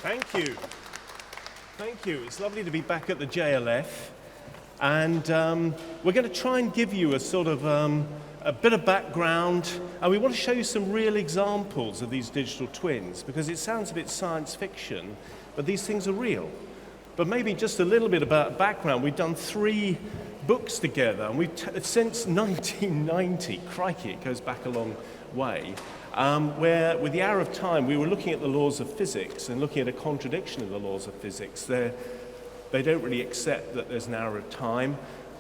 Thank you. Thank you. It's lovely to be back at the JLF. And we're going to try and give you a sort of a bit of background. And we want to show you some real examples of these digital twins, because it sounds a bit science fiction, but these things are real. But maybe just a little bit about background. We've done 3 books together, and since 1990, crikey, it goes back a long way, where with the Hour of Time, we were looking at the laws of physics and looking at a contradiction of the laws of physics. They don't really accept that there's an hour of time.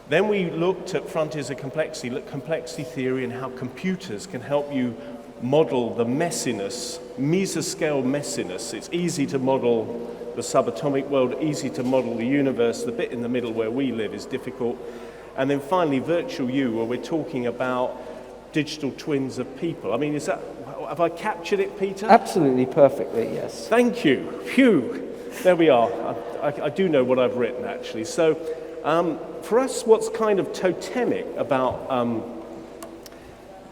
Then we looked at Frontiers of Complexity, complexity theory, and how computers can help you model the messiness, mesoscale messiness. It's easy to model the subatomic world, easy to model the universe. The bit in the middle where we live is difficult. And then finally, Virtual You, where we're talking about digital twins of people. I mean, have I captured it, Peter? Absolutely perfectly, yes. Thank you. Phew. There we are. I do know what I've written, actually. So for us, what's kind of totemic about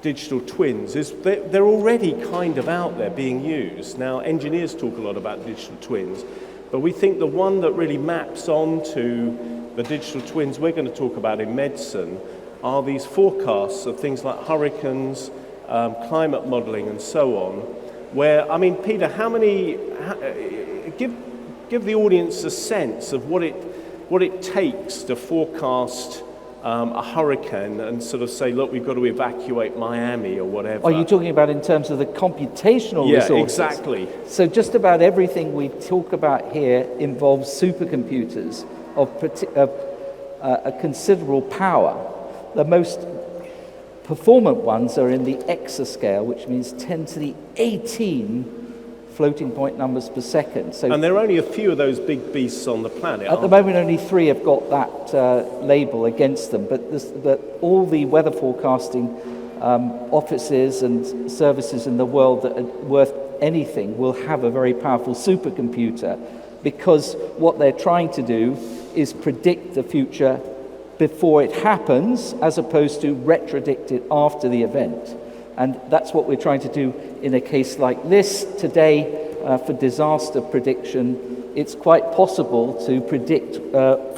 digital twins is they're already kind of out there being used. Now, engineers talk a lot about digital twins, but we think the one that really maps onto the digital twins we're going to talk about in medicine are these forecasts of things like hurricanes, climate modeling, and so on, where, I mean, Peter, give the audience a sense of what it takes to forecast a hurricane and sort of say, look, we've got to evacuate Miami or whatever. Are you talking about in terms of the computational resources? Yeah, exactly. So just about everything we talk about here involves supercomputers of a considerable power. The most performant ones are in the exascale, which means 10 to the 18 floating point numbers per second. So, and there are only a few of those big beasts on the planet. At the moment, only 3 have got that label against them, but all the weather forecasting offices and services in the world that are worth anything will have a very powerful supercomputer, because what they're trying to do is predict the future before it happens, as opposed to retrodict it after the event. And that's what we're trying to do in a case like this. Today, for disaster prediction, it's quite possible to predict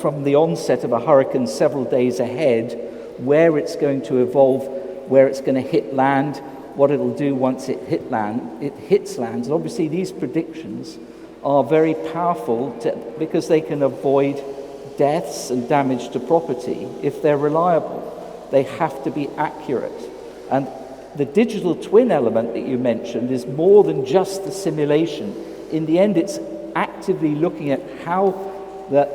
from the onset of a hurricane several days ahead where it's going to evolve, where it's going to hit land, what it'll do once it hits land. And obviously these predictions are very powerful because they can avoid deaths and damage to property if they're reliable. They have to be accurate. And the digital twin element that you mentioned is more than just the simulation. In the end, it's actively looking at how the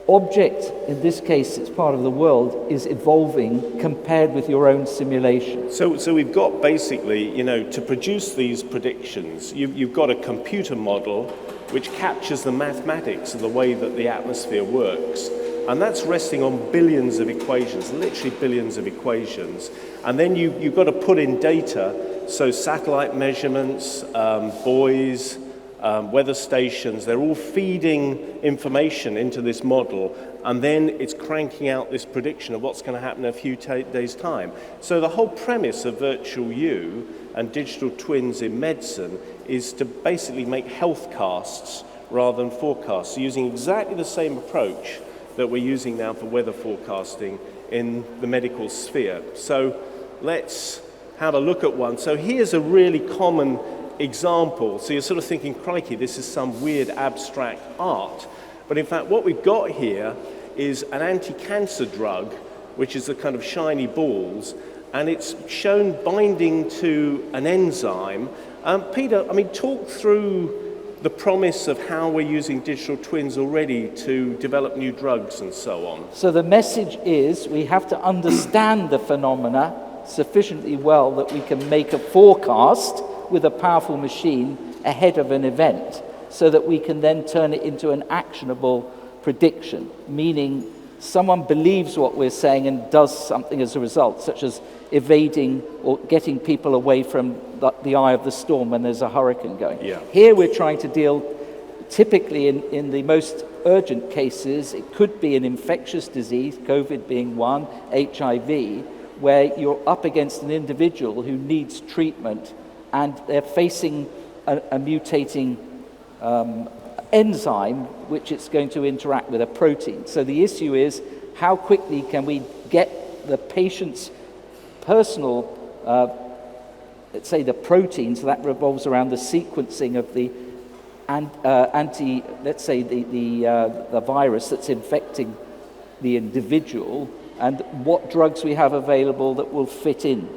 object, in this case it's part of the world, is evolving compared with your own simulation. So we've got basically, to produce these predictions, you've got a computer model which captures the mathematics of the way that the atmosphere works. And that's resting on billions of equations, literally billions of equations. And then you've got to put in data, so satellite measurements, buoys, weather stations, they're all feeding information into this model, and then it's cranking out this prediction of what's going to happen in a few days' time. So the whole premise of Virtual You and digital twins in medicine is to basically make health casts rather than forecasts, so using exactly the same approach that we're using now for weather forecasting in the medical sphere. So let's have a look at one. So here's a really common example. So you're sort of thinking, crikey, this is some weird abstract art. But in fact, what we've got here is an anti-cancer drug, which is the kind of shiny balls, and it's shown binding to an enzyme. Peter, talk through the promise of how we're using digital twins already to develop new drugs and so on. So the message is we have to understand the phenomena sufficiently well that we can make a forecast with a powerful machine ahead of an event, so that we can then turn it into an actionable prediction, meaning someone believes what we're saying and does something as a result, such as evading or getting people away from the eye of the storm when there's a hurricane going. Yeah. Here we're trying to deal, typically in the most urgent cases, it could be an infectious disease, COVID being one, HIV, where you're up against an individual who needs treatment and they're facing a mutating enzyme which it's going to interact with, a protein. So the issue is, how quickly can we get the patient's personal, let's say the protein, so that revolves around the sequencing of the let's say the virus that's infecting the individual, and what drugs we have available that will fit in.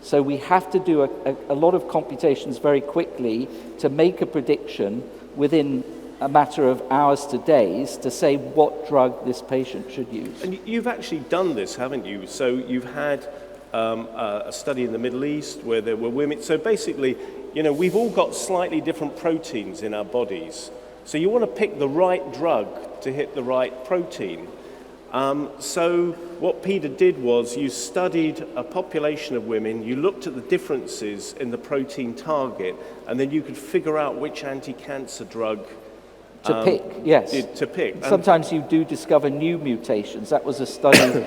So we have to do a lot of computations very quickly to make a prediction within a matter of hours to days to say what drug this patient should use. And you've actually done this, haven't you? So you've had a study in the Middle East where there were women. So basically, we've all got slightly different proteins in our bodies. So you want to pick the right drug to hit the right protein. So what Peter did was you studied a population of women, you looked at the differences in the protein target, and then you could figure out which anti-cancer drug to pick, yes. To pick. Sometimes you do discover new mutations. That was a study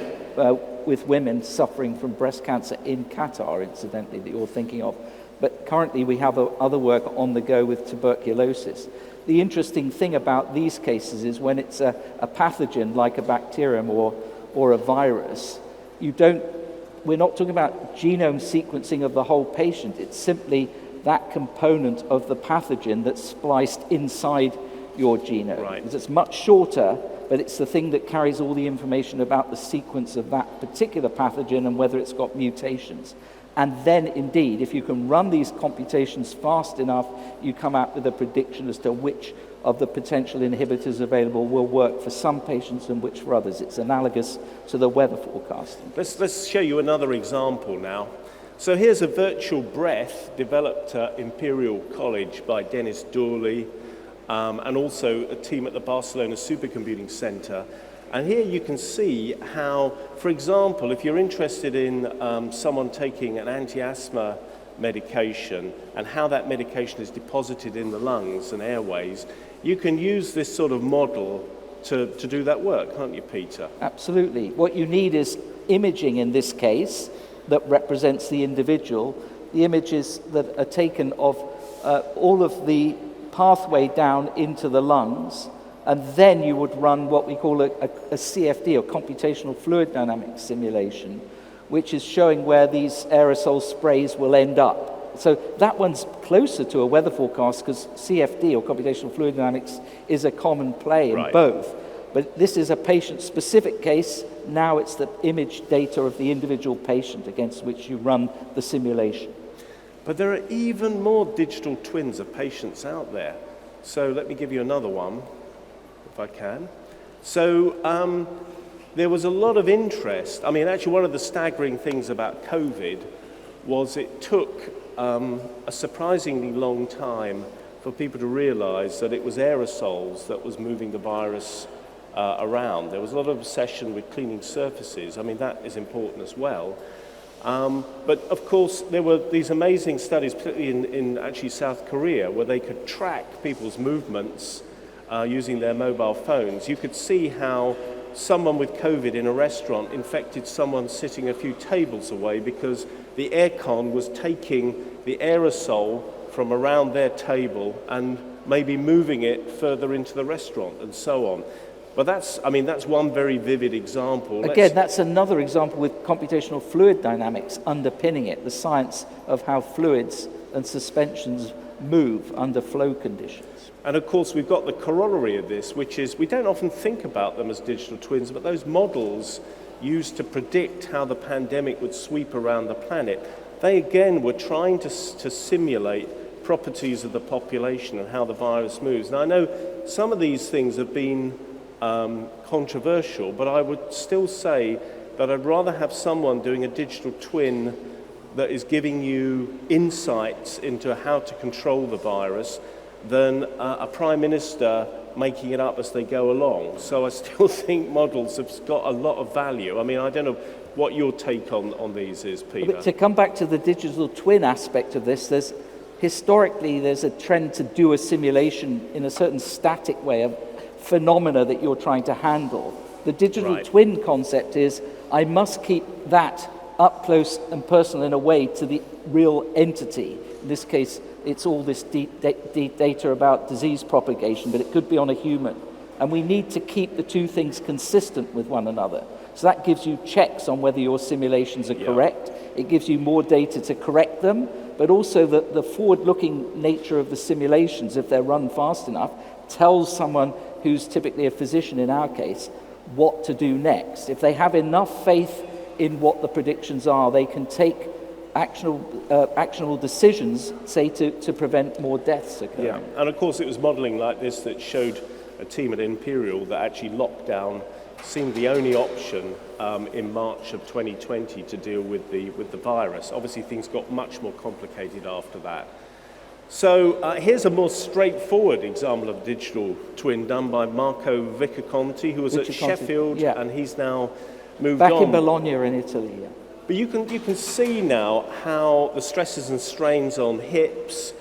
with women suffering from breast cancer in Qatar, incidentally, that you're thinking of. But currently we have other work on the go with tuberculosis. The interesting thing about these cases is when it's a pathogen like a bacterium or a virus, we're not talking about genome sequencing of the whole patient. It's simply that component of the pathogen that's spliced inside your genome. Right. It's much shorter, but it's the thing that carries all the information about the sequence of that particular pathogen and whether it's got mutations. And then, indeed, if you can run these computations fast enough, you come out with a prediction as to which of the potential inhibitors available will work for some patients and which for others. It's analogous to the weather forecasting. Let's show you another example now. So here's a virtual breath developed at Imperial College by Dennis Dawley and also a team at the Barcelona Supercomputing Center. And here you can see how, for example, if you're interested in someone taking an anti-asthma medication and how that medication is deposited in the lungs and airways, you can use this sort of model to do that work, can't you, Peter? Absolutely. What you need is imaging in this case that represents the individual. The images that are taken of all of the pathway down into the lungs, and then you would run what we call a CFD, or computational fluid dynamics simulation, which is showing where these aerosol sprays will end up. So that one's closer to a weather forecast because CFD, or computational fluid dynamics, is a common play in Right. both. But this is a patient-specific case. Now it's the image data of the individual patient against which you run the simulation. But there are even more digital twins of patients out there. So let me give you another one, if I can. So there was a lot of interest. I mean, actually, one of the staggering things about COVID was it took a surprisingly long time for people to realize that it was aerosols that was moving the virus around. There was a lot of obsession with cleaning surfaces. I mean, that is important as well. But of course, there were these amazing studies, particularly in actually South Korea, where they could track people's movements using their mobile phones. You could see how someone with COVID in a restaurant infected someone sitting a few tables away because the aircon was taking the aerosol from around their table and maybe moving it further into the restaurant and so on. But that's one very vivid example. Again, that's another example with computational fluid dynamics underpinning it, the science of how fluids and suspensions move under flow conditions. And of course, we've got the corollary of this, which is we don't often think about them as digital twins, but those models used to predict how the pandemic would sweep around the planet, they again were trying to simulate properties of the population and how the virus moves. Now, I know some of these things have been controversial, but I would still say that I'd rather have someone doing a digital twin that is giving you insights into how to control the virus than a prime minister making it up as they go along. So I still think models have got a lot of value. I mean, I don't know what your take on these is, Peter. But to come back to the digital twin aspect of this, historically there's a trend to do a simulation in a certain static way of phenomena that you're trying to handle. The digital Right. twin concept is I must keep that up close and personal in a way to the real entity, in this case it's all this data about disease propagation, but it could be on a human. And we need to keep the two things consistent with one another. So that gives you checks on whether your simulations are correct. It gives you more data to correct them, but also the forward-looking nature of the simulations, if they're run fast enough, tells someone who's typically a physician in our case, what to do next. If they have enough faith in what the predictions are, they can take actionable decisions, say, to prevent more deaths occurring. Yeah, and of course it was modelling like this that showed a team at Imperial that actually lockdown seemed the only option in March of 2020 to deal with the virus. Obviously things got much more complicated after that. So here's a more straightforward example of a digital twin done by Marco Vicaconti, who was at Sheffield, and he's now moved back on. in Bologna in Italy. Yeah. But you can see now how the stresses and strains on hips,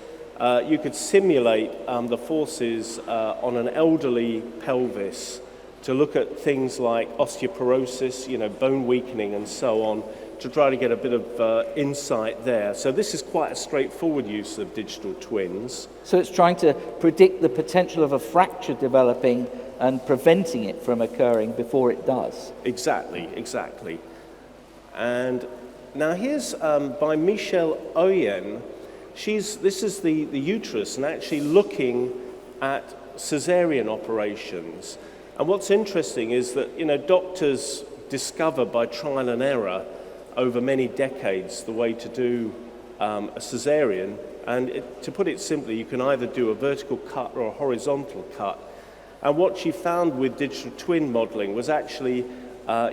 you could simulate the forces on an elderly pelvis to look at things like osteoporosis, bone weakening and so on, to try to get a bit of insight there. So this is quite a straightforward use of digital twins. So it's trying to predict the potential of a fracture developing and preventing it from occurring before it does. Exactly. And now here's by Michelle Oyen. This is the uterus and actually looking at caesarean operations. And what's interesting is that, doctors discover by trial and error over many decades the way to do a caesarean. And to put it simply, you can either do a vertical cut or a horizontal cut. And what she found with digital twin modeling was actually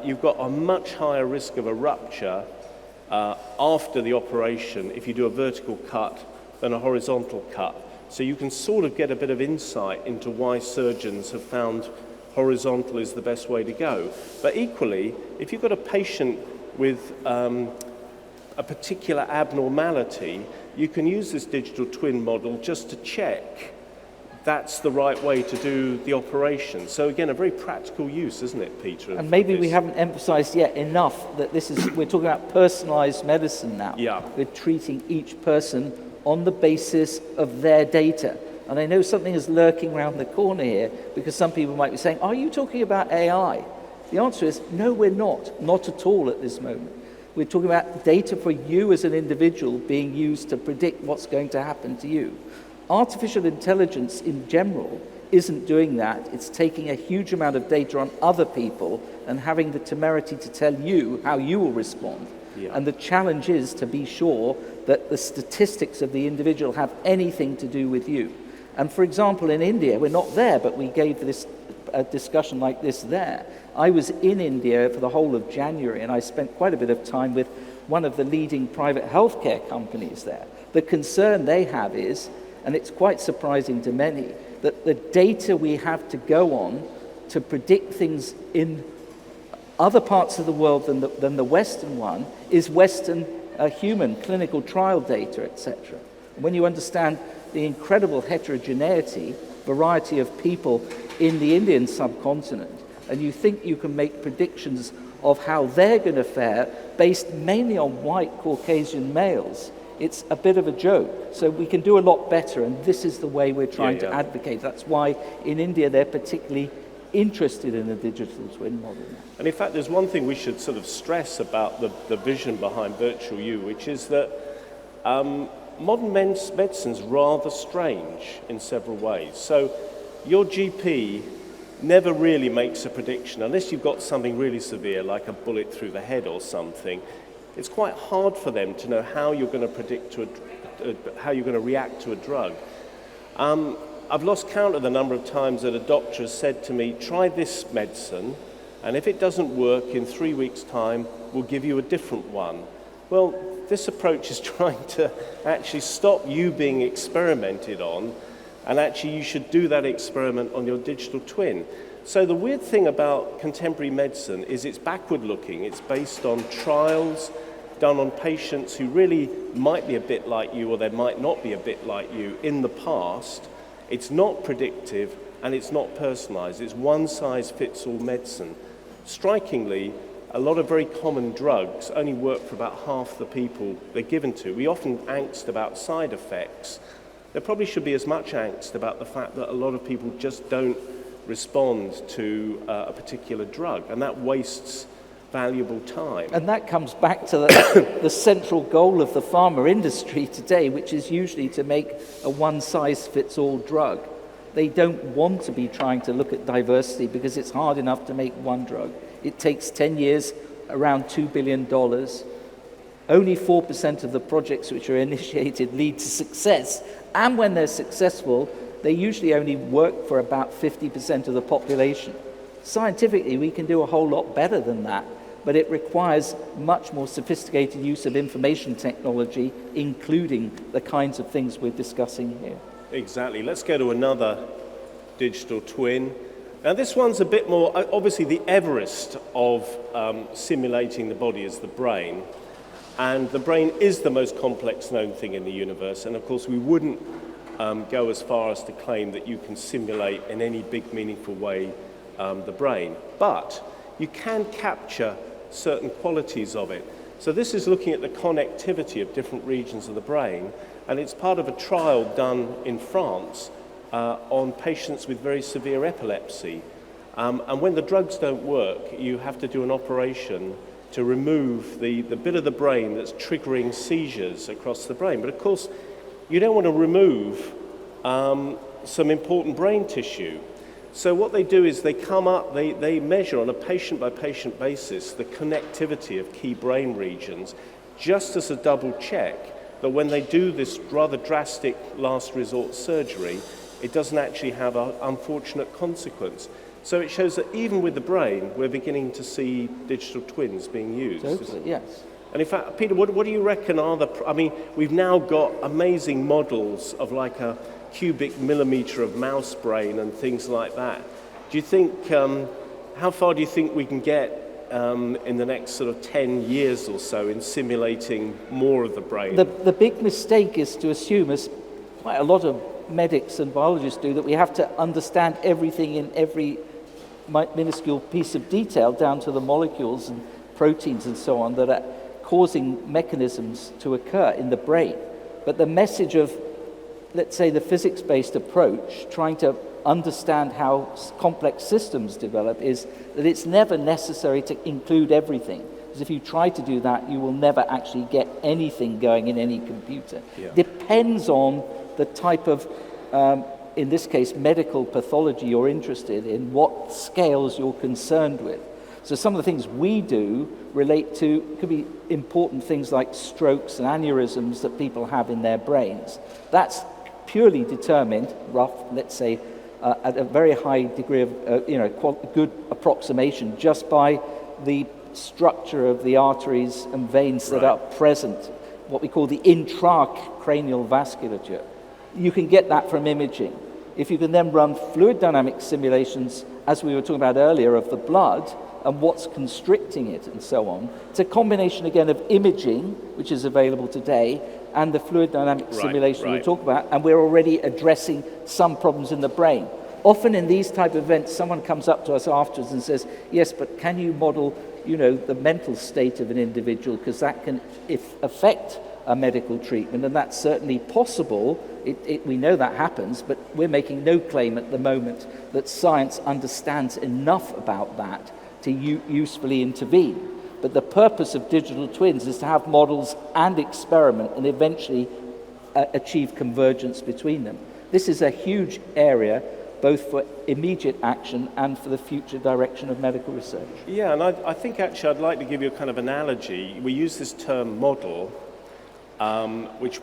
you've got a much higher risk of a rupture after the operation if you do a vertical cut than a horizontal cut. So you can sort of get a bit of insight into why surgeons have found horizontal is the best way to go. But equally, if you've got a patient with a particular abnormality, you can use this digital twin model just to check that's the right way to do the operation. So again, a very practical use, isn't it, Peter? And maybe we haven't emphasized yet enough that we're talking about personalized medicine now. Yeah. We're treating each person on the basis of their data. And I know something is lurking around the corner here, because some people might be saying, are you talking about AI? The answer is, no, we're not at all at this moment. We're talking about data for you as an individual being used to predict what's going to happen to you. Artificial intelligence in general isn't doing that. It's taking a huge amount of data on other people and having the temerity to tell you how you will respond. Yeah. And the challenge is to be sure that the statistics of the individual have anything to do with you. And for example, in India, we're not there, but we gave this a discussion like this there. I was in India for the whole of January, and I spent quite a bit of time with one of the leading private healthcare companies there. The concern they have is, and it's quite surprising to many, that the data we have to go on to predict things in other parts of the world than the Western one is Western human clinical trial data, etc. When you understand the incredible heterogeneity, variety of people in the Indian subcontinent, and you think you can make predictions of how they're going to fare based mainly on white Caucasian males, it's a bit of a joke. So we can do a lot better, and this is the way we're trying to advocate. That's why in India they're particularly interested in a digital twin model. And in fact, there's one thing we should sort of stress about the vision behind Virtual You, which is that modern medicine's rather strange in several ways. So your GP never really makes a prediction unless you've got something really severe, like a bullet through the head or something. It's quite hard for them to know how you're going to predict how you're going to react to a drug. I've lost count of the number of times that a doctor has said to me, try this medicine, and if it doesn't work in 3 weeks' time, we'll give you a different one. Well, this approach is trying to actually stop you being experimented on, and actually you should do that experiment on your digital twin. So the weird thing about contemporary medicine is it's backward looking. It's based on trials done on patients who really might be a bit like you, or they might not be a bit like you in the past. It's not predictive and it's not personalized. It's one-size-fits-all medicine. Strikingly, a lot of very common drugs only work for about half the people they're given to. We often angst about side effects. There probably should be as much angst about the fact that a lot of people just don't respond to a particular drug, and that wastes valuable time. And that comes back to the central goal of the pharma industry today, which is usually to make a one-size-fits-all drug. They don't want to be trying to look at diversity because it's hard enough to make one drug. It takes 10 years, around $2 billion. Only 4% of the projects which are initiated lead to success. And when they're successful, they usually only work for about 50% of the population. Scientifically, we can do a whole lot better than that, but it requires much more sophisticated use of information technology, including the kinds of things we're discussing here. Exactly. Let's go to another digital twin. Now this one's a bit more, obviously the Everest of simulating the body is the brain. And the brain is the most complex known thing in the universe. And of course we wouldn't go as far as to claim that you can simulate in any big meaningful way the brain. But you can capture certain qualities of it. So this is looking at the connectivity of different regions of the brain. And it's part of a trial done in France on patients with very severe epilepsy. And when the drugs don't work, you have to do an operation to remove the bit of the brain that's triggering seizures across the brain. But of course, you don't want to remove some important brain tissue. So what they do is they come up, they measure on a patient-by-patient basis the connectivity of key brain regions, just as a double check that when they do this rather drastic last resort surgery, it doesn't actually have an unfortunate consequence. So it shows that even with the brain, we're beginning to see digital twins being used. Totally, yes. And in fact, Peter, what do you reckon are I mean, we've now got amazing models of like a cubic millimeter of mouse brain and things like that. Do you think, how far do you think we can get in the next sort of 10 years or so in simulating more of the brain? The big mistake is to assume, as quite a lot of medics and biologists do, that we have to understand everything in every minuscule piece of detail down to the molecules and proteins and so on that are causing mechanisms to occur in the brain. But the message of, let's say, the physics-based approach, trying to understand how complex systems develop, is that it's never necessary to include everything. Because if you try to do that, you will never actually get anything going in any computer. Yeah. Depends on the type of, in this case, medical pathology you're interested in, what scales you're concerned with. So some of the things we do relate to, could be important things like strokes and aneurysms that people have in their brains. That's purely determined, let's say, at a very high degree of, good approximation, just by the structure of the arteries and veins that are present, what we call the intracranial vasculature. You can get that from imaging. If you can then run fluid dynamic simulations, as we were talking about earlier, of the blood and what's constricting it and so on, it's a combination again of imaging, which is available today, and the fluid dynamic simulation we talk about, and we're already addressing some problems in the brain. Often in these type of events, someone comes up to us afterwards and says, yes, but can you model, the mental state of an individual, because that can affect a medical treatment, and that's certainly possible. We know that happens, but we're making no claim at the moment that science understands enough about that to usefully intervene. But the purpose of digital twins is to have models and experiment and eventually achieve convergence between them. This is a huge area, both for immediate action and for the future direction of medical research. Yeah, and I think actually I'd like to give you a kind of analogy. We use this term model, which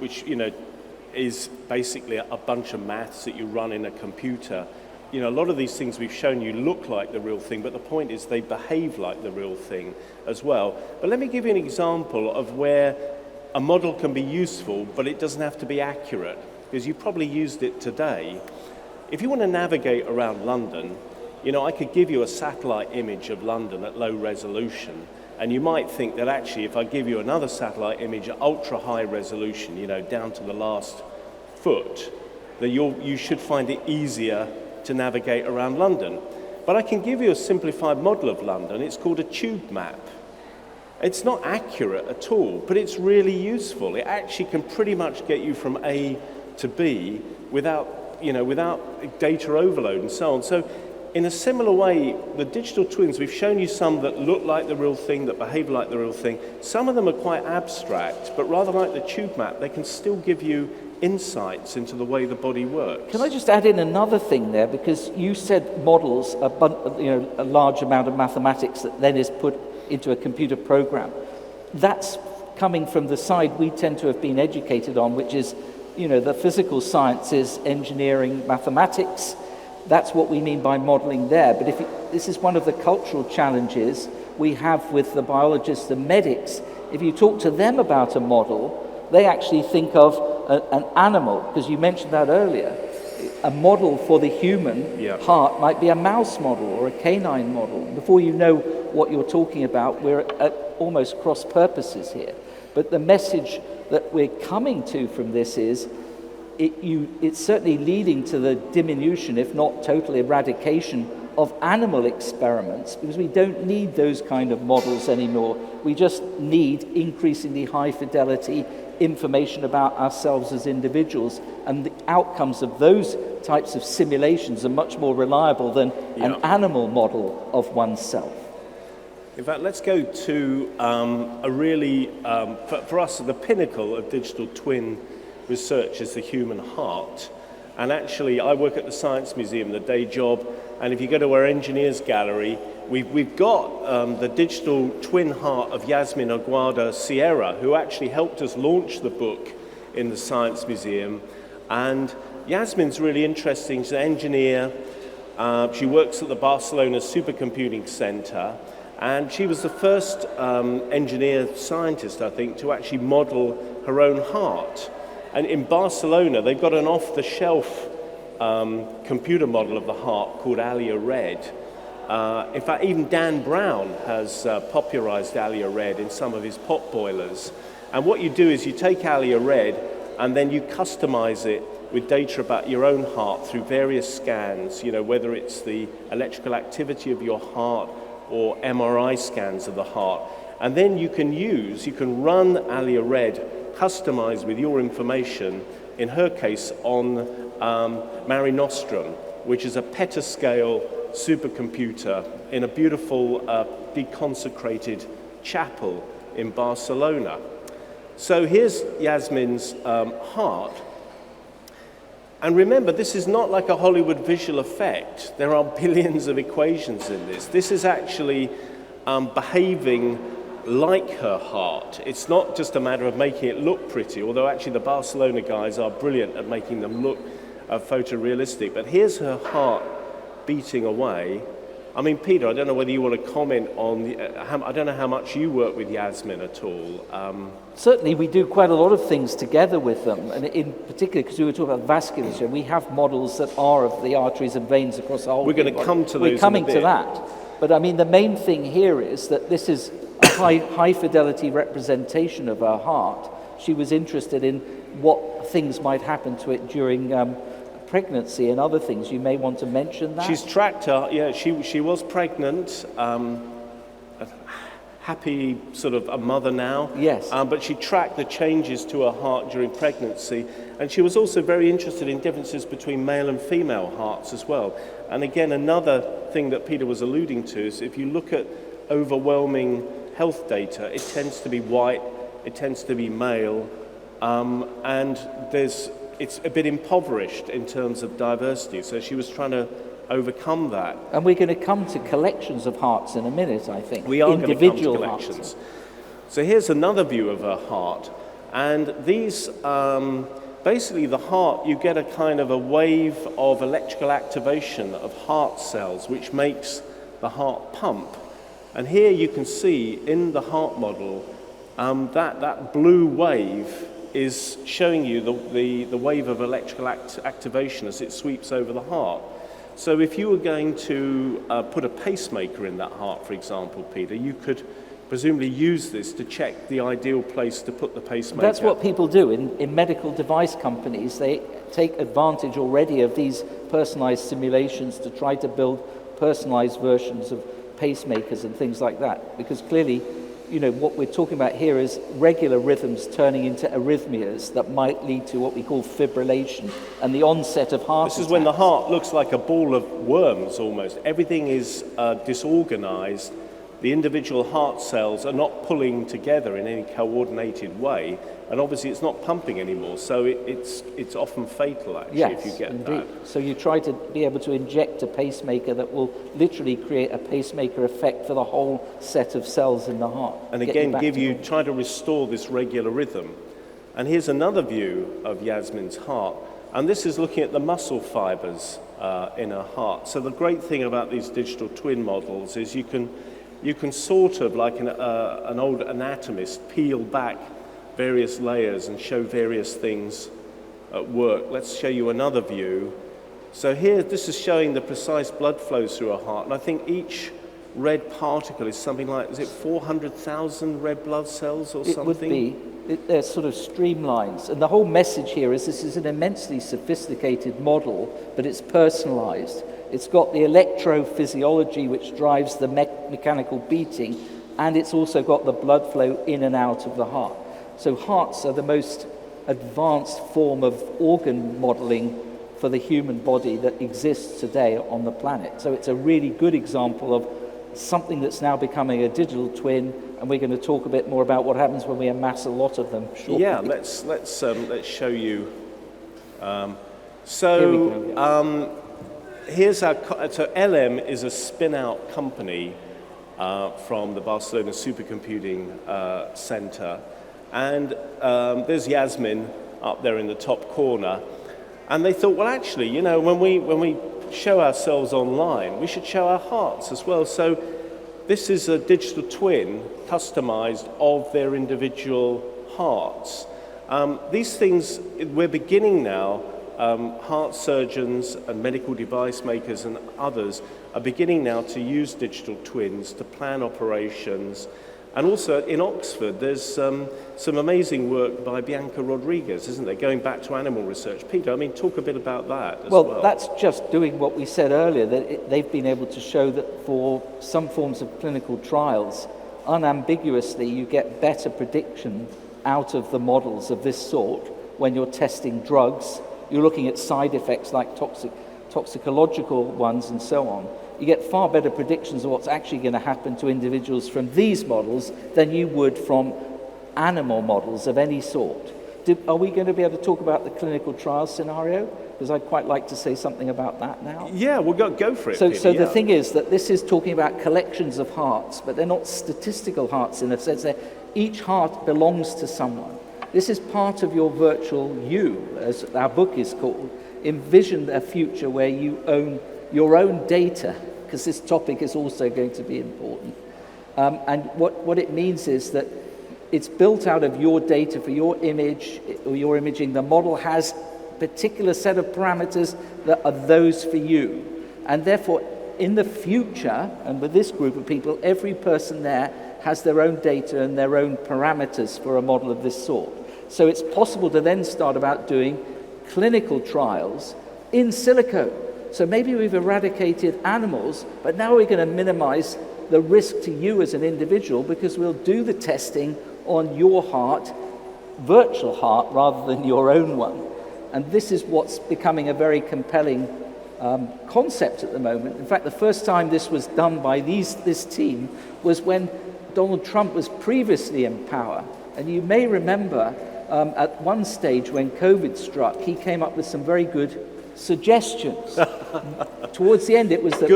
is basically a bunch of maths that you run in a computer. A lot of these things we've shown you look like the real thing, but the point is they behave like the real thing as well. But let me give you an example of where a model can be useful, but it doesn't have to be accurate, because you probably used it today. If you want to navigate around London, I could give you a satellite image of London at low resolution, and you might think that actually if I give you another satellite image at ultra high resolution, down to the last foot, that you should find it easier to navigate around London. But I can give you a simplified model of London. It's called a tube map. It's not accurate at all, but it's really useful. It actually can pretty much get you from A to B without data overload and so on. So in a similar way, the digital twins, we've shown you some that look like the real thing, that behave like the real thing. Some of them are quite abstract, but rather like the tube map, they can still give you insights into the way the body works. Can I just add in another thing there? Because you said models, a large amount of mathematics that then is put into a computer program. That's coming from the side we tend to have been educated on, which is, the physical sciences, engineering, mathematics. That's what we mean by modeling there. But this is one of the cultural challenges we have with the biologists and medics. If you talk to them about a model, they actually think of an animal, because you mentioned that earlier. A model for the human heart might be a mouse model or a canine model. Before you know what you're talking about, we're at almost cross purposes here. But the message that we're coming to from this is it's certainly leading to the diminution, if not total eradication, of animal experiments, because we don't need those kind of models anymore. We just need increasingly high fidelity information about ourselves as individuals, and the outcomes of those types of simulations are much more reliable than an animal model of oneself. In fact, let's go to a really, for us, the pinnacle of digital twin research is the human heart. And actually, I work at the Science Museum, the day job, and if you go to our engineers gallery, we've got the digital twin heart of Yasmin Aguada Sierra, who actually helped us launch the book in the Science Museum. And Yasmin's really interesting. She's an engineer. She works at the Barcelona Supercomputing Center, and she was the first engineer scientist, I think, to actually model her own heart. And in Barcelona, they've got an off-the-shelf computer model of the heart called Alia Red. In fact, even Dan Brown has popularized Alia Red in some of his pot boilers. And what you do is you take Alia Red and then you customize it with data about your own heart through various scans, whether it's the electrical activity of your heart or MRI scans of the heart. And then you can run Alia Red customized with your information, in her case on Mare Nostrum, which is a petascale supercomputer in a beautiful deconsecrated chapel in Barcelona. So here's Yasmin's heart. And remember, this is not like a Hollywood visual effect. There are billions of equations in this. This is actually behaving like her heart. It's not just a matter of making it look pretty, although actually the Barcelona guys are brilliant at making them look photorealistic. But here's her heart beating away. I mean, Peter, I don't know whether you want to comment on I don't know how much you work with Yasmin at all. Certainly, we do quite a lot of things together with them, and in particular, because we were talking about vasculature, we have models that are of the arteries and veins across the whole body. We're going to come to those. We're coming to that. But I mean, the main thing here is that this is a high fidelity representation of her heart. She was interested in what things might happen to it during pregnancy and other things. You may want to mention that. She's tracked her. Yeah, she was pregnant. Happy sort of a mother now. Yes. But she tracked the changes to her heart during pregnancy, and she was also very interested in differences between male and female hearts as well. And again, another thing that Peter was alluding to is if you look at overwhelming health data, it tends to be white, it tends to be male, and it's a bit impoverished in terms of diversity. So she was trying to overcome that. And we're going to come to collections of hearts in a minute, I think. We are going to come to collections. Hearts. So here's another view of her heart. And these, basically the heart, you get a kind of a wave of electrical activation of heart cells, which makes the heart pump. And here you can see in the heart model that blue wave is showing you the wave of electrical activation as it sweeps over the heart. So if you were going to put a pacemaker in that heart, for example, Peter, you could presumably use this to check the ideal place to put the pacemaker. That's what people do in medical device companies. They take advantage already of these personalized simulations to try to build personalized versions of pacemakers and things like that. Because clearly, you know, what we're talking about here is regular rhythms turning into arrhythmias that might lead to what we call fibrillation and the onset of heart This is when the heart looks like a ball of worms almost. Everything is disorganized. The individual heart cells are not pulling together in any coordinated way, and obviously it's not pumping anymore, so it's often fatal actually, yes, if you get indeed. that. So you try to be able to inject a pacemaker that will literally create a pacemaker effect for the whole set of cells in the heart. And again, try to restore this regular rhythm. And here's another view of Yasmin's heart, and this is looking at the muscle fibers in her heart. So the great thing about these digital twin models is you can sort of, like an old anatomist, peel back various layers and show various things at work. Let's show you another view. So here, this is showing the precise blood flows through our heart, and I think each red particle is something like, is it 400,000 red blood cells or something? It would be. They're sort of streamlines. And the whole message here is this is an immensely sophisticated model, but it's personalized. It's got the electrophysiology which drives the mechanical beating, and it's also got the blood flow in and out of the heart. So hearts are the most advanced form of organ modeling for the human body that exists today on the planet. So it's a really good example of something that's now becoming a digital twin, and we're going to talk a bit more about what happens when we amass a lot of them shortly. Yeah, let's show you. Here's so LM is a spin-out company from the Barcelona Supercomputing Center, and there's Yasmin up there in the top corner, and they thought, well, actually, you know, when we show ourselves online, we should show our hearts as well. So this is a digital twin customized of their individual hearts. These things, we're beginning now. Heart surgeons and medical device makers and others are beginning now to use digital twins to plan operations. And also in Oxford, there's some amazing work by Bianca Rodriguez, isn't there, going back to animal research. Peter, I mean, talk a bit about that as well. Well, that's just doing what we said earlier, that they've been able to show that for some forms of clinical trials, unambiguously, you get better prediction out of the models of this sort when you're testing drugs. You're looking at side effects like toxicological ones and so on. You get far better predictions of what's actually going to happen to individuals from these models than you would from animal models of any sort. Are we going to be able to talk about the clinical trial scenario? Because I'd quite like to say something about that now. Yeah, we'll go for it. So, Peter, so the thing is that this is talking about collections of hearts, but they're not statistical hearts in a sense. Each heart belongs to someone. This is part of your virtual you, as our book is called. Envision a future where you own your own data, because this topic is also going to be important. And what it means is that it's built out of your data for your image or your imaging. The model has a particular set of parameters that are those for you. And therefore, in the future, and with this group of people, every person there has their own data and their own parameters for a model of this sort. So it's possible to then start about doing clinical trials in silico. So maybe we've eradicated animals, but now we're going to minimize the risk to you as an individual because we'll do the testing on your heart, virtual heart, rather than your own one. And this is what's becoming a very compelling concept at the moment. In fact, the first time this was done by this team was when Donald Trump was previously in power. And you may remember at one stage when COVID struck, he came up with some very good suggestions. Towards the end, it was that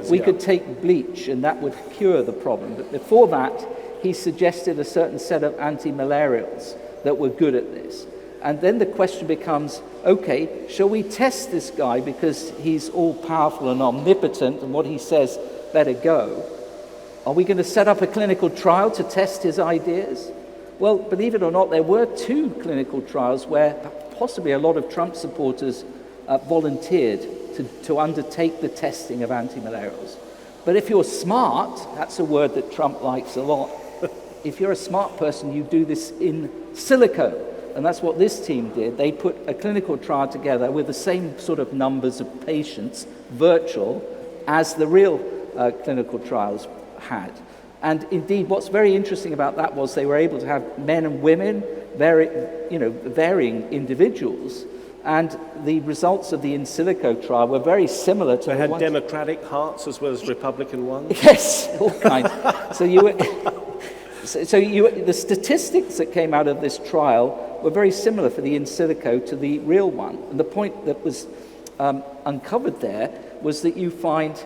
we could take bleach and that would cure the problem. But before that, he suggested a certain set of anti-malarials that were good at this. And then the question becomes, okay, shall we test this guy because he's all-powerful and omnipotent and what he says better go? Are we going to set up a clinical trial to test his ideas? Well, believe it or not, there were 2 clinical trials where possibly a lot of Trump supporters volunteered to undertake the testing of antimalarials. But if you're smart, that's a word that Trump likes a lot, if you're a smart person, you do this in silico. And that's what this team did. They put a clinical trial together with the same sort of numbers of patients, virtual, as the real clinical trials had. And indeed, what's very interesting about that was they were able to have men and women, varying individuals, and the results of the in silico trial were very similar to They had Democratic hearts as well as Republican ones? Yes, all kinds. The statistics that came out of this trial were very similar for the in silico to the real one. And the point that was uncovered there was that you find,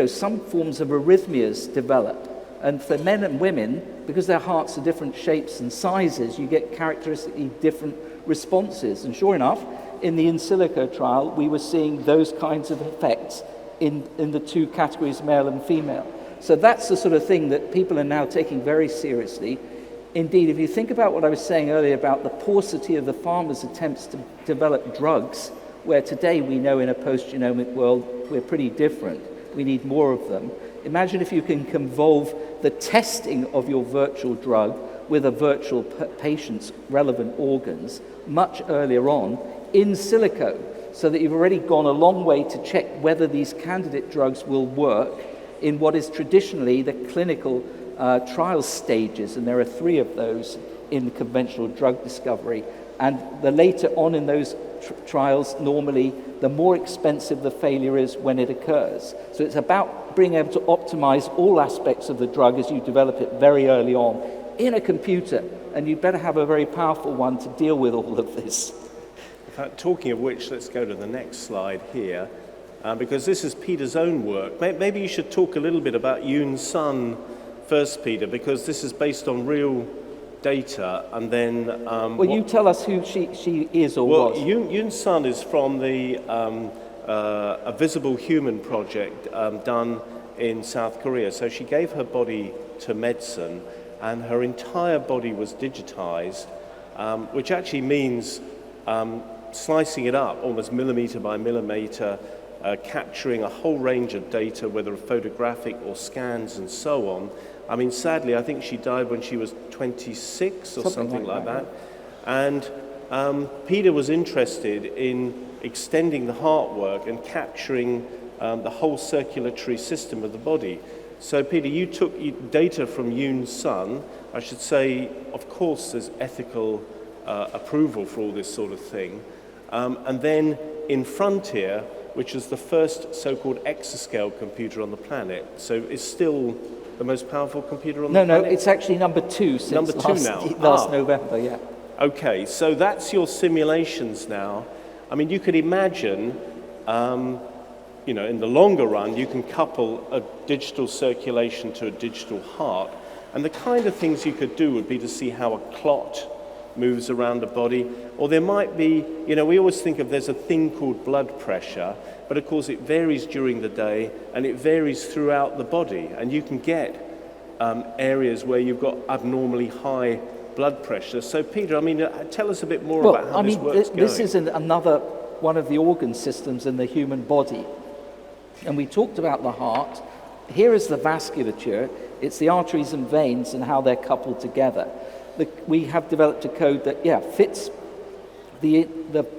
some forms of arrhythmias develop. And for men and women, because their hearts are different shapes and sizes, you get characteristically different responses. And sure enough, in the in silico trial, we were seeing those kinds of effects in the two categories, male and female. So that's the sort of thing that people are now taking very seriously. Indeed, if you think about what I was saying earlier about the paucity of the pharma's attempts to develop drugs, where today we know in a post-genomic world we're pretty different, we need more of them. Imagine if you can convolve the testing of your virtual drug with a virtual patient's relevant organs much earlier on in silico, so that you've already gone a long way to check whether these candidate drugs will work in what is traditionally the clinical trial stages, and there are 3 of those in conventional drug discovery. And the later on in those trials, normally, the more expensive the failure is when it occurs. So it's about being able to optimize all aspects of the drug as you develop it very early on in a computer, and you better have a very powerful one to deal with all of this. In fact, talking of which, let's go to the next slide here, because this is Peter's own work. Maybe you should talk a little bit about Yoon Sun first, Peter, because this is based on real data, and then... you tell us who she is or was. Well, Yoon Sun is from the A Visible Human project done in South Korea. So she gave her body to medicine, and her entire body was digitized, which actually means slicing it up almost millimeter by millimeter, capturing a whole range of data, whether photographic or scans and so on. I mean, sadly, I think she died when she was 26 or something like that. And Peter was interested in extending the heart work and capturing the whole circulatory system of the body. So, Peter, you took data from Yoon Sun. I should say, of course, there's ethical approval for all this sort of thing. And then in Frontier, which is the first so-called exascale computer on the planet, so it's still the most powerful computer on the planet? No, it's actually number 2 since last November, yeah. Okay, so that's your simulations now. I mean, you could imagine, in the longer run, you can couple a digital circulation to a digital heart, and the kind of things you could do would be to see how a clot moves around the body, or there might be, we always think of there's a thing called blood pressure, but of course it varies during the day and it varies throughout the body, and you can get areas where you've got abnormally high blood pressure. So Peter, tell us a bit more about how this works. This is another one of the organ systems in the human body, and we talked about the heart. Here is the vasculature. It's the arteries and veins and how they're coupled together. We have developed a code that, fits the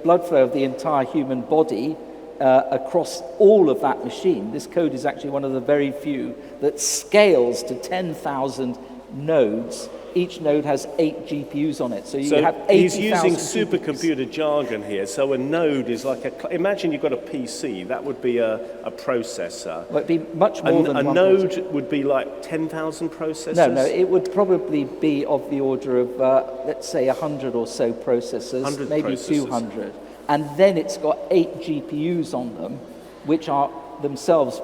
blood flow of the entire human body across all of that machine. This code is actually one of the very few that scales to 10,000 nodes. Each node has 8 GPUs on it. So you have 80,000 he's using supercomputer jargon here. So a node is like imagine you've got a PC. That would be a processor. Well, it'd be much more than a one node processor. Would be like 10,000 processors? No, it would probably be of the order of, let's say, 100 or so processors, 100 maybe processors. 200. And then it's got 8 GPUs on them, which are themselves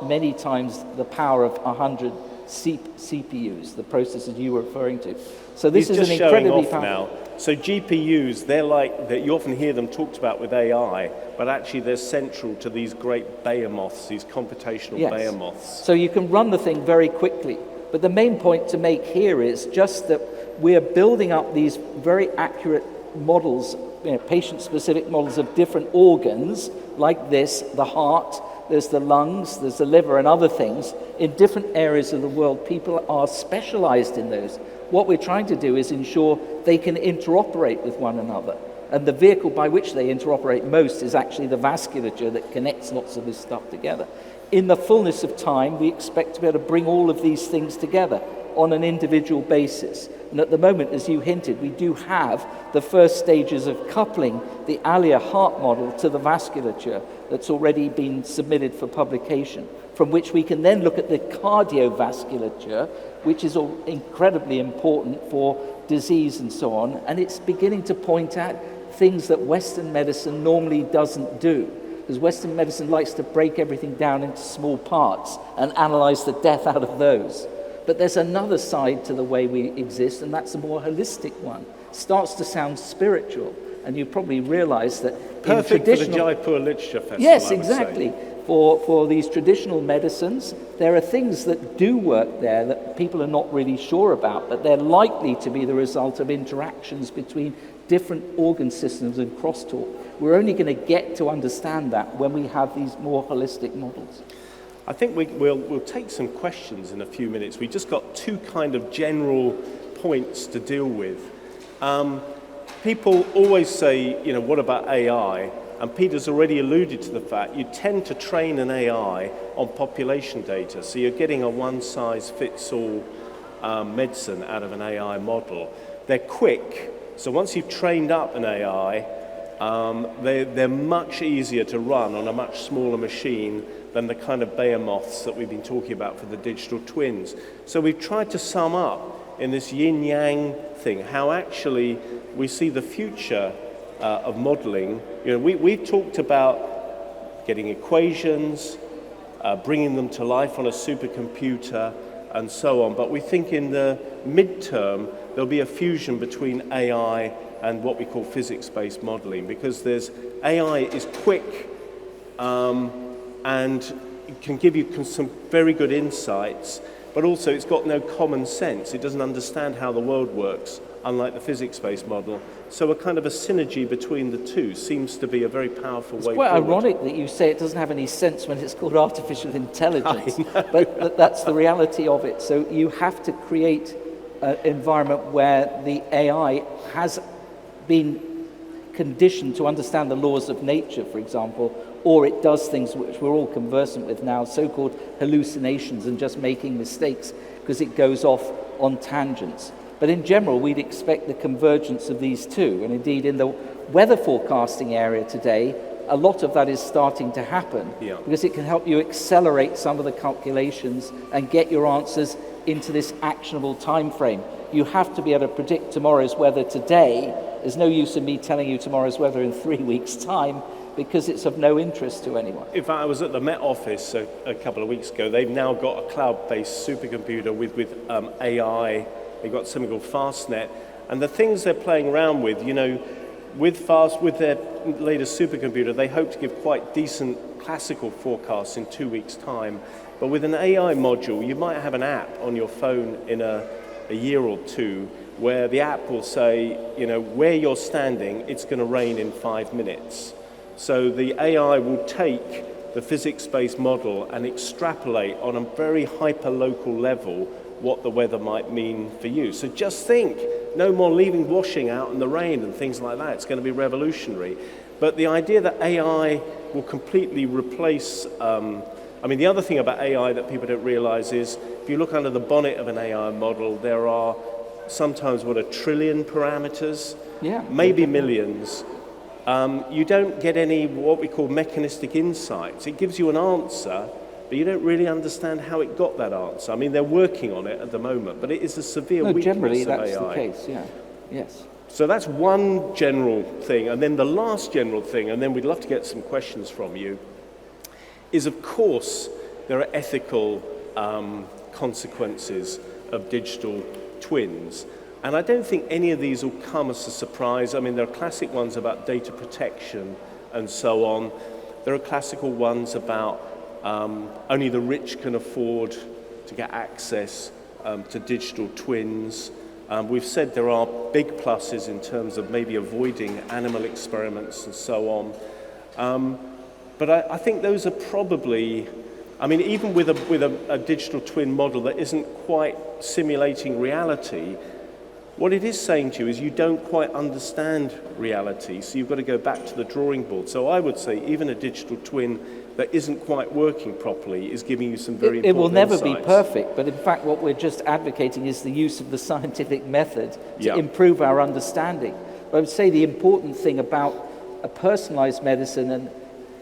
many times the power of 100 CPUs, the processors you were referring to. So this is an incredibly powerful... now. So GPUs, they're like, that you often hear them talked about with AI, but actually they're central to these great behemoths, these computational behemoths. So you can run the thing very quickly. But the main point to make here is just that we're building up these very accurate models, patient-specific models of different organs, like this, the heart, there's the lungs, there's the liver and other things. In different areas of the world, people are specialized in those. What we're trying to do is ensure they can interoperate with one another. And the vehicle by which they interoperate most is actually the vasculature that connects lots of this stuff together. In the fullness of time, we expect to be able to bring all of these things together on an individual basis. And at the moment, as you hinted, we do have the first stages of coupling the Alia heart model to the vasculature that's already been submitted for publication, from which we can then look at the cardiovasculature, which is incredibly important for disease and so on. And it's beginning to point at things that Western medicine normally doesn't do. Because Western medicine likes to break everything down into small parts and analyze the death out of those. But there's another side to the way we exist, and that's a more holistic one. Starts to sound spiritual, and you probably realize that perfect for the Jaipur Literature Festival. Yes, exactly. For these traditional medicines, there are things that do work there that people are not really sure about, but they're likely to be the result of interactions between different organ systems and crosstalk. We're only going to get to understand that when we have these more holistic models. I think we'll take some questions in a few minutes. We just got two kind of general points to deal with. People always say, you know, what about AI? And Peter's already alluded to the fact you tend to train an AI on population data. So you're getting a one-size-fits-all medicine out of an AI model. They're quick. So once you've trained up an AI, they're much easier to run on a much smaller machine than the kind of behemoths that we've been talking about for the digital twins. So we've tried to sum up in this yin-yang thing how actually we see the future of modeling. You know, we've talked about getting equations, bringing them to life on a supercomputer, and so on. But we think in the midterm, there'll be a fusion between AI and what we call physics-based modeling, because AI is quick and it can give you some very good insights, but also it's got no common sense. It doesn't understand how the world works, unlike the physics-based model. So a kind of a synergy between the two seems to be a very powerful way forward. It's quite ironic that you say it doesn't have any sense when it's called artificial intelligence, but that's the reality of it. So you have to create an environment where the AI has been conditioned to understand the laws of nature, for example, or it does things which we're all conversant with now, so-called hallucinations and just making mistakes because it goes off on tangents. But in general, we'd expect the convergence of these two. And indeed, in the weather forecasting area today, a lot of that is starting to happen because it can help you accelerate some of the calculations and get your answers into this actionable time frame. You have to be able to predict tomorrow's weather today. There's no use in me telling you tomorrow's weather in 3 weeks' time because it's of no interest to anyone. In fact, I was at the Met Office a couple of weeks ago. They've now got a cloud-based supercomputer with AI. They've got something called FastNet. And the things they're playing around with, you know, with their latest supercomputer, they hope to give quite decent classical forecasts in 2 weeks' time. But with an AI module, you might have an app on your phone in a year or two where the app will say, you know, where you're standing, it's going to rain in 5 minutes. So the AI will take the physics-based model and extrapolate on a very hyper-local level what the weather might mean for you. So just think, no more leaving washing out in the rain and things like that. It's going to be revolutionary. But the idea that AI will completely replace... the other thing about AI that people don't realize is if you look under the bonnet of an AI model, there are sometimes, 1 trillion parameters, maybe millions. You don't get any what we call mechanistic insights. It gives you an answer, but you don't really understand how it got that answer. I mean, they're working on it at the moment, but it is a severe weakness generally of AI. that's the case, yes. So that's one general thing. And then the last general thing, and then we'd love to get some questions from you, is of course there are ethical consequences of digital twins. And I don't think any of these will come as a surprise. I mean, there are classic ones about data protection and so on. There are classical ones about only the rich can afford to get access to digital twins. We've said there are big pluses in terms of maybe avoiding animal experiments and so on. But I think those are probably, even with a digital twin model that isn't quite simulating reality, what it is saying to you is you don't quite understand reality, so you've got to go back to the drawing board. So I would say even a digital twin that isn't quite working properly is giving you some very important It will never insights. be perfect, but in fact what we're just advocating is the use of the scientific method to Yeah. improve our understanding. But I would say the important thing about a personalized medicine, and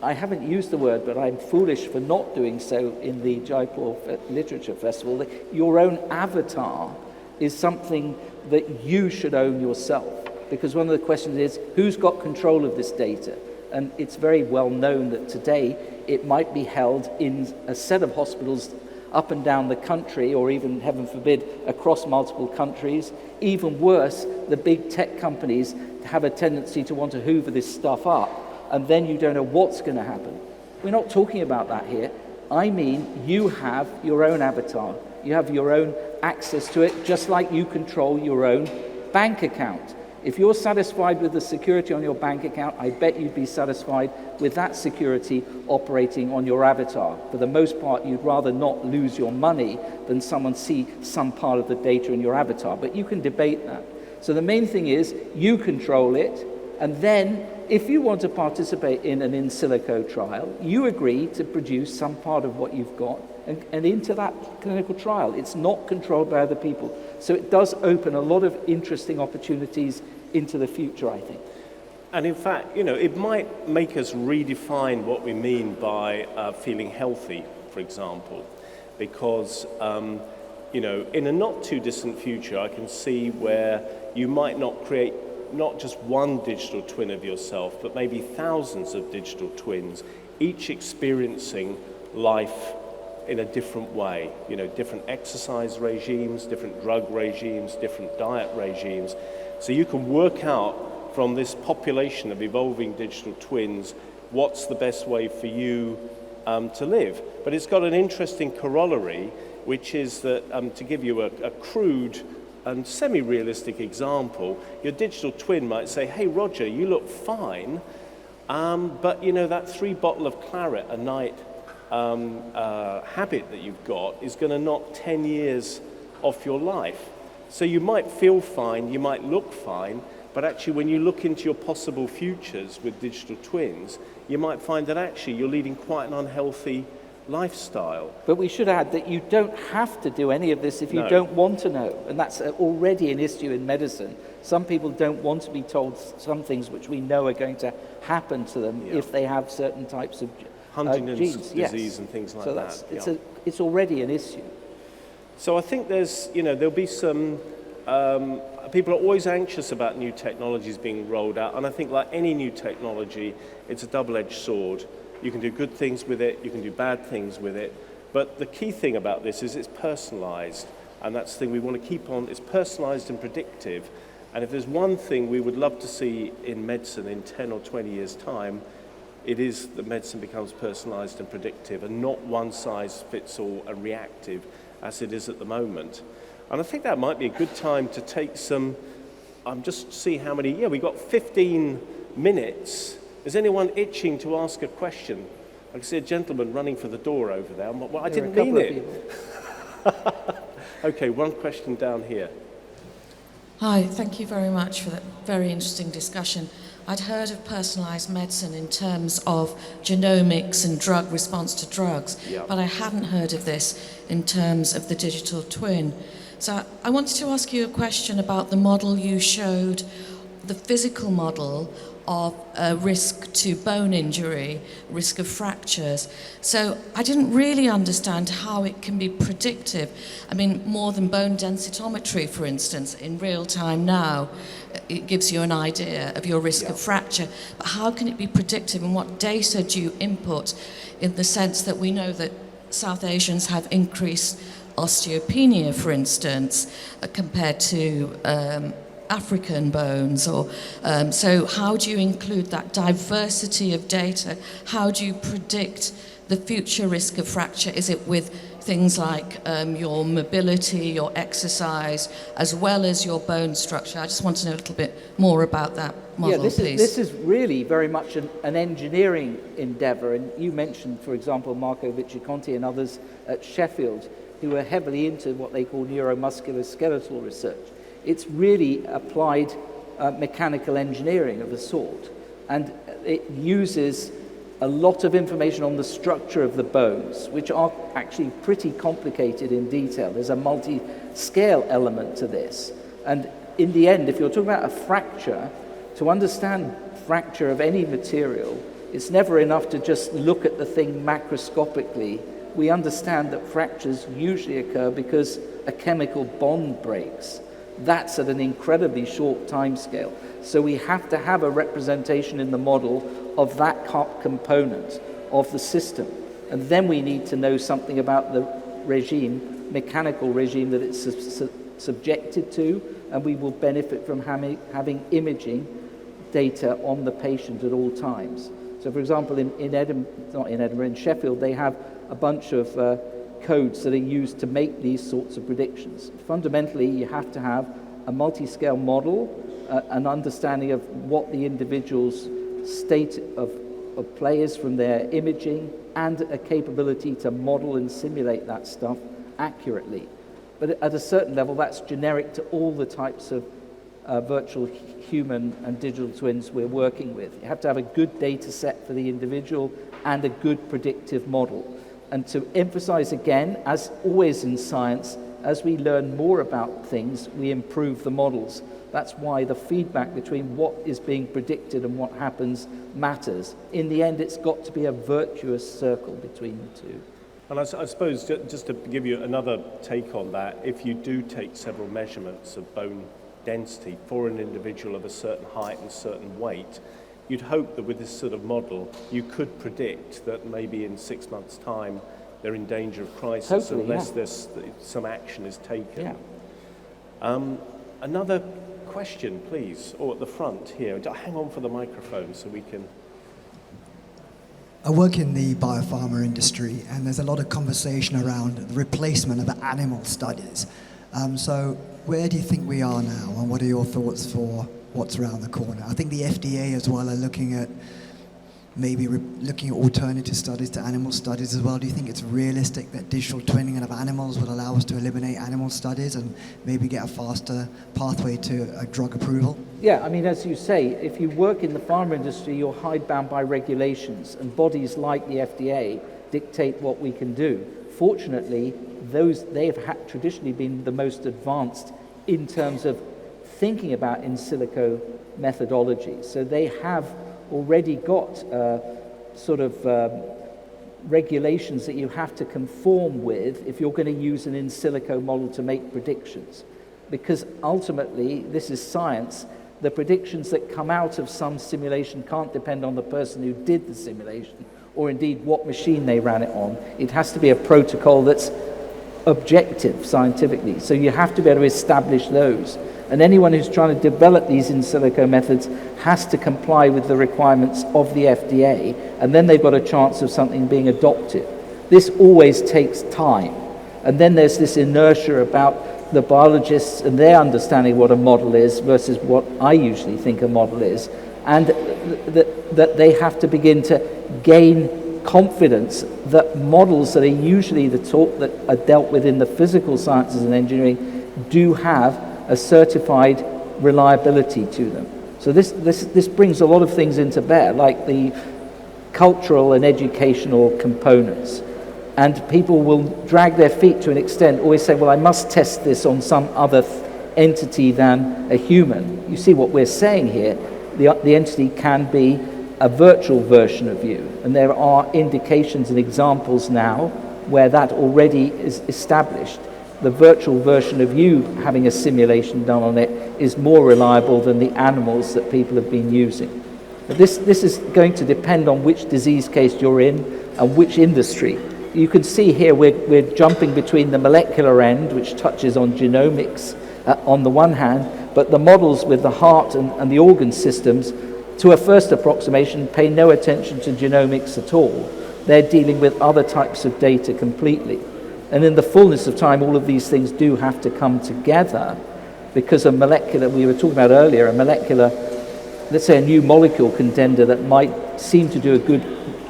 I haven't used the word, but I'm foolish for not doing so in the Jaipur Literature Festival, that your own avatar is something that you should own yourself. Because one of the questions is, who's got control of this data? And it's very well known that today it might be held in a set of hospitals up and down the country, or even, heaven forbid, across multiple countries. Even worse, the big tech companies have a tendency to want to hoover this stuff up, and then you don't know what's going to happen. We're not talking about that here. I mean, you have your own avatar. You have your own access to it, just like you control your own bank account. If you're satisfied with the security on your bank account, I bet you'd be satisfied with that security operating on your avatar. For the most part, you'd rather not lose your money than someone see some part of the data in your avatar, but you can debate that. So the main thing is you control it, and then if you want to participate in an in silico trial, you agree to produce some part of what you've got and into that clinical trial. It's not controlled by other people. So it does open a lot of interesting opportunities into the future, I think. And in fact, it might make us redefine what we mean by feeling healthy, for example, because, in a not too distant future, I can see where you might not create not just one digital twin of yourself, but maybe thousands of digital twins, each experiencing life in a different way, different exercise regimes, different drug regimes, different diet regimes. So you can work out from this population of evolving digital twins what's the best way for you to live. But it's got an interesting corollary, which is that, to give you a crude and semi-realistic example, your digital twin might say, hey, Roger, you look fine, but that 3 bottle of claret a night habit that you've got is going to knock 10 years off your life. So you might feel fine, you might look fine, but actually when you look into your possible futures with digital twins, you might find that actually you're leading quite an unhealthy lifestyle. But we should add that you don't have to do any of this if you don't want to know, and that's already an issue in medicine. Some people don't want to be told some things which we know are going to happen to them if they have certain types of Huntington's genes. disease and things like so that. It's already an issue. So I think there'll be some, people are always anxious about new technologies being rolled out, and I think like any new technology, it's a double-edged sword. You can do good things with it, you can do bad things with it, but the key thing about this is it's personalized, and that's the thing we want to keep on. It's personalized and predictive, and if there's one thing we would love to see in medicine in 10 or 20 years' time, it is that medicine becomes personalized and predictive and not one size fits all and reactive as it is at the moment. And I think that might be a good time to take some, just see how many, we've got 15 minutes. Is anyone itching to ask a question? I can see a gentleman running for the door over there. Well, I didn't mean it. Okay, one question down here. Hi, thank you very much for that very interesting discussion. I'd heard of personalised medicine in terms of genomics and drug response to drugs, but I hadn't heard of this in terms of the digital twin. So I wanted to ask you a question about the model you showed, the physical model of risk to bone injury, risk of fractures. So I didn't really understand how it can be predictive. I mean, more than bone densitometry, for instance, in real time now, it gives you an idea of your risk of fracture. But how can it be predictive, and what data do you input, in the sense that we know that South Asians have increased osteopenia, for instance, compared to African bones, or so how do you include that diversity of data? How do you predict the future risk of fracture? Is it with things like your mobility, your exercise, as well as your bone structure? I just want to know a little bit more about that model, please. This is really very much an engineering endeavour, and you mentioned, for example, Marco Vicciconti and others at Sheffield, who are heavily into what they call neuromuscular skeletal research. It's really applied mechanical engineering of a sort. And it uses a lot of information on the structure of the bones, which are actually pretty complicated in detail. There's a multi-scale element to this. And in the end, if you're talking about a fracture, to understand fracture of any material, it's never enough to just look at the thing macroscopically. We understand that fractures usually occur because a chemical bond breaks. That's at an incredibly short time scale. So we have to have a representation in the model of that component of the system. And then we need to know something about the regime, mechanical regime that it's subjected to, and we will benefit from having imaging data on the patient at all times. So for example, in Sheffield, they have a bunch of codes that are used to make these sorts of predictions. Fundamentally, you have to have a multi-scale model, an understanding of what the individual's state of play is from their imaging, and a capability to model and simulate that stuff accurately. But at a certain level, that's generic to all the types of virtual human and digital twins we're working with. You have to have a good data set for the individual and a good predictive model. And to emphasize again, as always in science, as we learn more about things, we improve the models. That's why the feedback between what is being predicted and what happens matters. In the end, it's got to be a virtuous circle between the two. And I suppose, just to give you another take on that, if you do take several measurements of bone density for an individual of a certain height and certain weight, you'd hope that with this sort of model, you could predict that maybe in 6 months' time, they're in danger of crisis unless there's some action is taken. Yeah. Another question, please, or at the front here. Hang on for the microphone so we can... I work in the biopharma industry, and there's a lot of conversation around the replacement of animal studies. So where do you think we are now, and what are your thoughts for what's around the corner? I think the FDA as well are looking at maybe looking at alternative studies to animal studies as well. Do you think it's realistic that digital twinning of animals would allow us to eliminate animal studies and maybe get a faster pathway to a drug approval? Yeah, I mean, as you say, if you work in the pharma industry, you're hidebound by regulations, and bodies like the FDA dictate what we can do. Fortunately, they have traditionally been the most advanced in terms of thinking about in silico methodology. So they have already got regulations that you have to conform with if you're going to use an in silico model to make predictions. Because ultimately, this is science, the predictions that come out of some simulation can't depend on the person who did the simulation, or indeed what machine they ran it on. It has to be a protocol that's objective scientifically. So you have to be able to establish those. And anyone who's trying to develop these in silico methods has to comply with the requirements of the FDA, and then they've got a chance of something being adopted. This always takes time. And then there's this inertia about the biologists and their understanding what a model is versus what I usually think a model is, and that they have to begin to gain confidence that models that are usually the talk that are dealt with in the physical sciences and engineering do have a certified reliability to them. So this brings a lot of things into bear, like the cultural and educational components. And people will drag their feet to an extent, always say, well, I must test this on some other entity than a human. You see what we're saying here, the entity can be a virtual version of you. And there are indications and examples now where that already is established. The virtual version of you having a simulation done on it is more reliable than the animals that people have been using. But this is going to depend on which disease case you're in and which industry. You can see here we're jumping between the molecular end, which touches on genomics on the one hand, but the models with the heart and the organ systems, to a first approximation, pay no attention to genomics at all. They're dealing with other types of data completely. And in the fullness of time, all of these things do have to come together, because a molecular, we were talking about earlier, a molecular, let's say a new molecule contender that might seem to do a good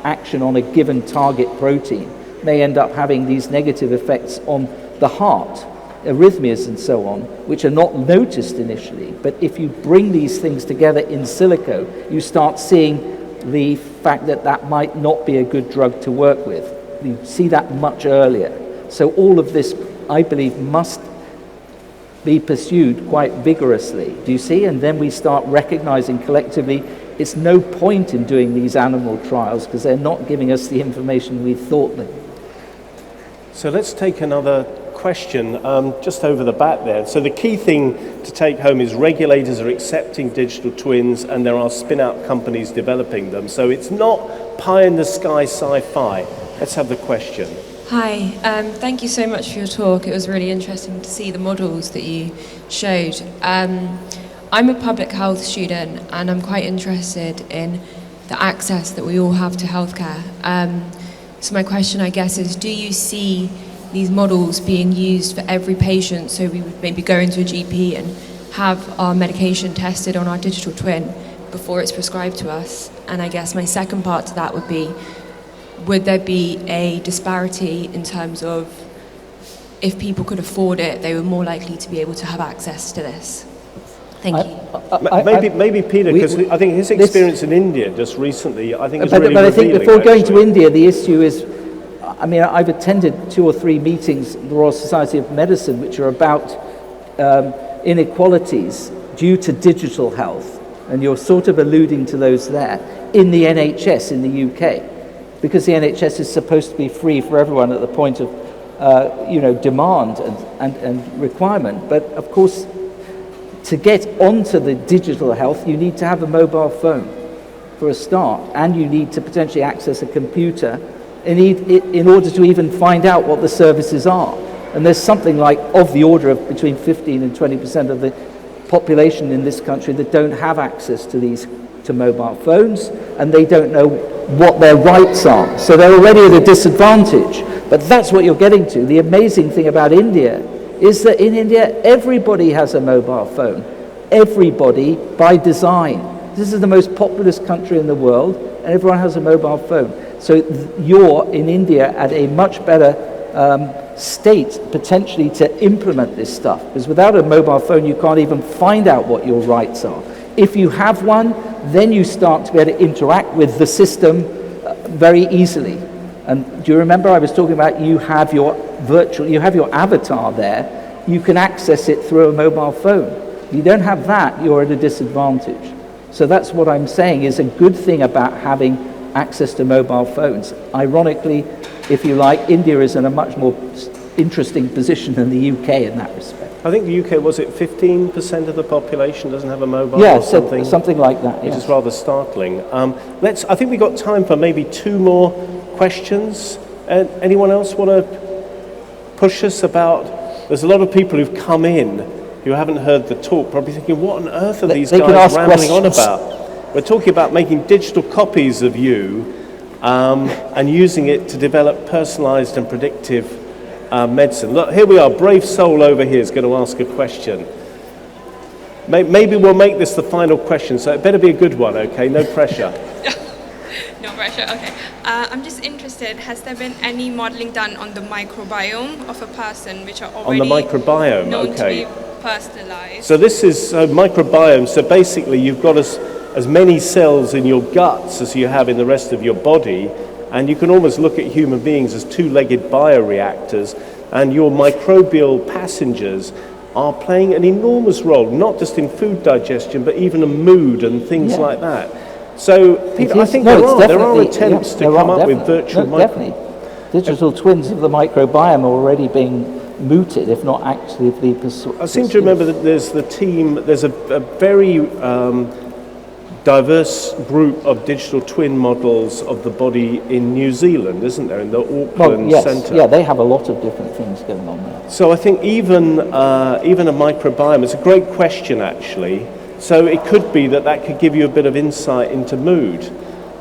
action on a given target protein may end up having these negative effects on the heart. arrhythmias and so on, which are not noticed initially. But if you bring these things together in silico, you start seeing the fact that that might not be a good drug to work with. You see that much earlier. So all of this, I believe, must be pursued quite vigorously. Do you see? And then we start recognizing collectively it's no point in doing these animal trials because they're not giving us the information we thought they would. So let's take another question just over the back there. So the key thing to take home is regulators are accepting digital twins and there are spin-out companies developing them. So it's not pie-in-the-sky sci-fi. Let's have the question. Hi, thank you so much for your talk. It was really interesting to see the models that you showed. I'm a public health student and I'm quite interested in the access that we all have to healthcare. So my question, I guess, is do you see these models being used for every patient? So we would maybe go into a GP and have our medication tested on our digital twin before it's prescribed to us. And I guess my second part to that would be, would there be a disparity in terms of if people could afford it, they were more likely to be able to have access to this? Thank you. Maybe Peter, because I think his experience in India just recently, I think is really But I think revealing, before going to actually. India, the issue is, I mean, I've attended 2 or 3 meetings at the Royal Society of Medicine which are about inequalities due to digital health, and you're sort of alluding to those there, in the NHS in the UK, because the NHS is supposed to be free for everyone at the point of demand and requirement. But of course, to get onto the digital health, you need to have a mobile phone for a start, and you need to potentially access a computer in order to even find out what the services are. And there's something like of the order of between 15 and 20% of the population in this country that don't have access to mobile phones, and they don't know what their rights are. So they're already at a disadvantage. But that's what you're getting to. The amazing thing about India is that in India, everybody has a mobile phone. Everybody, by design. This is the most populous country in the world, and everyone has a mobile phone. So you're, in India, at a much better state, potentially, to implement this stuff. Because without a mobile phone, you can't even find out what your rights are. If you have one, then you start to be able to interact with the system very easily. And do you remember I was talking about you have your avatar there, you can access it through a mobile phone. If you don't have that, you're at a disadvantage. So that's what I'm saying is a good thing about having access to mobile phones. Ironically, if you like, India is in a much more interesting position than the UK in that respect. I think the UK, was it 15% of the population doesn't have a mobile or something? Something like that, which is rather startling. I think we've got time for maybe 2 more questions. Anyone else want to push us about? There's a lot of people who've come in who haven't heard the talk, probably thinking, what on earth are these guys rambling on about? We're talking about making digital copies of you and using it to develop personalized and predictive medicine. Look, here we are, brave soul over here is going to ask a question. Maybe we'll make this the final question, so it better be a good one, okay? No pressure. No pressure, okay. I'm just interested, has there been any modeling done on the microbiome of a person which are already on the microbiome, known okay. to be personalized? So this is microbiome, so basically you've got as many cells in your guts as you have in the rest of your body, and you can almost look at human beings as 2-legged bioreactors, and your microbial passengers are playing an enormous role, not just in food digestion, but even in mood and things like that. So, Peter, I think there are attempts to come up with virtual definitely. Digital twins of the microbiome are already being mooted, if not actively pursued. I seem to remember that there's a very diverse group of digital twin models of the body in New Zealand, isn't there, in the Auckland Centre? Yeah, they have a lot of different things going on there. So I think even a microbiome, it's a great question actually. So it could be that could give you a bit of insight into mood.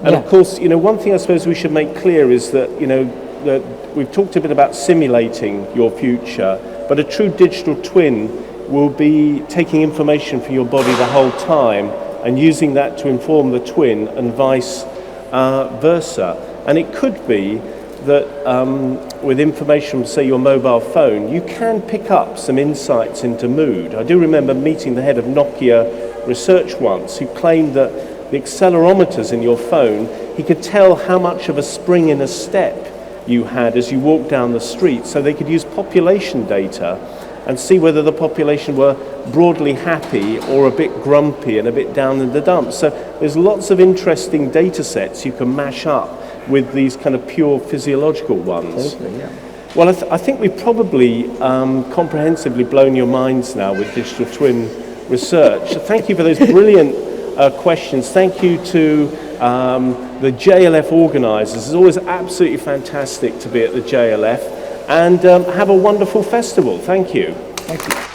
And of course, one thing I suppose we should make clear is that, that we've talked a bit about simulating your future, but a true digital twin will be taking information from your body the whole time and using that to inform the twin and vice versa. And it could be that with information from, say, your mobile phone, you can pick up some insights into mood. I do remember meeting the head of Nokia Research once, who claimed that the accelerometers in your phone, he could tell how much of a spring in a step you had as you walked down the street, so they could use population data and see whether the population were broadly happy or a bit grumpy and a bit down in the dumps. So there's lots of interesting data sets you can mash up with these kind of pure physiological ones. Totally, yeah. Well, I think we've probably comprehensively blown your minds now with digital twin research. So thank you for those brilliant questions. Thank you to the JLF organisers. It's always absolutely fantastic to be at the JLF, and have a wonderful festival. Thank you. Thank you.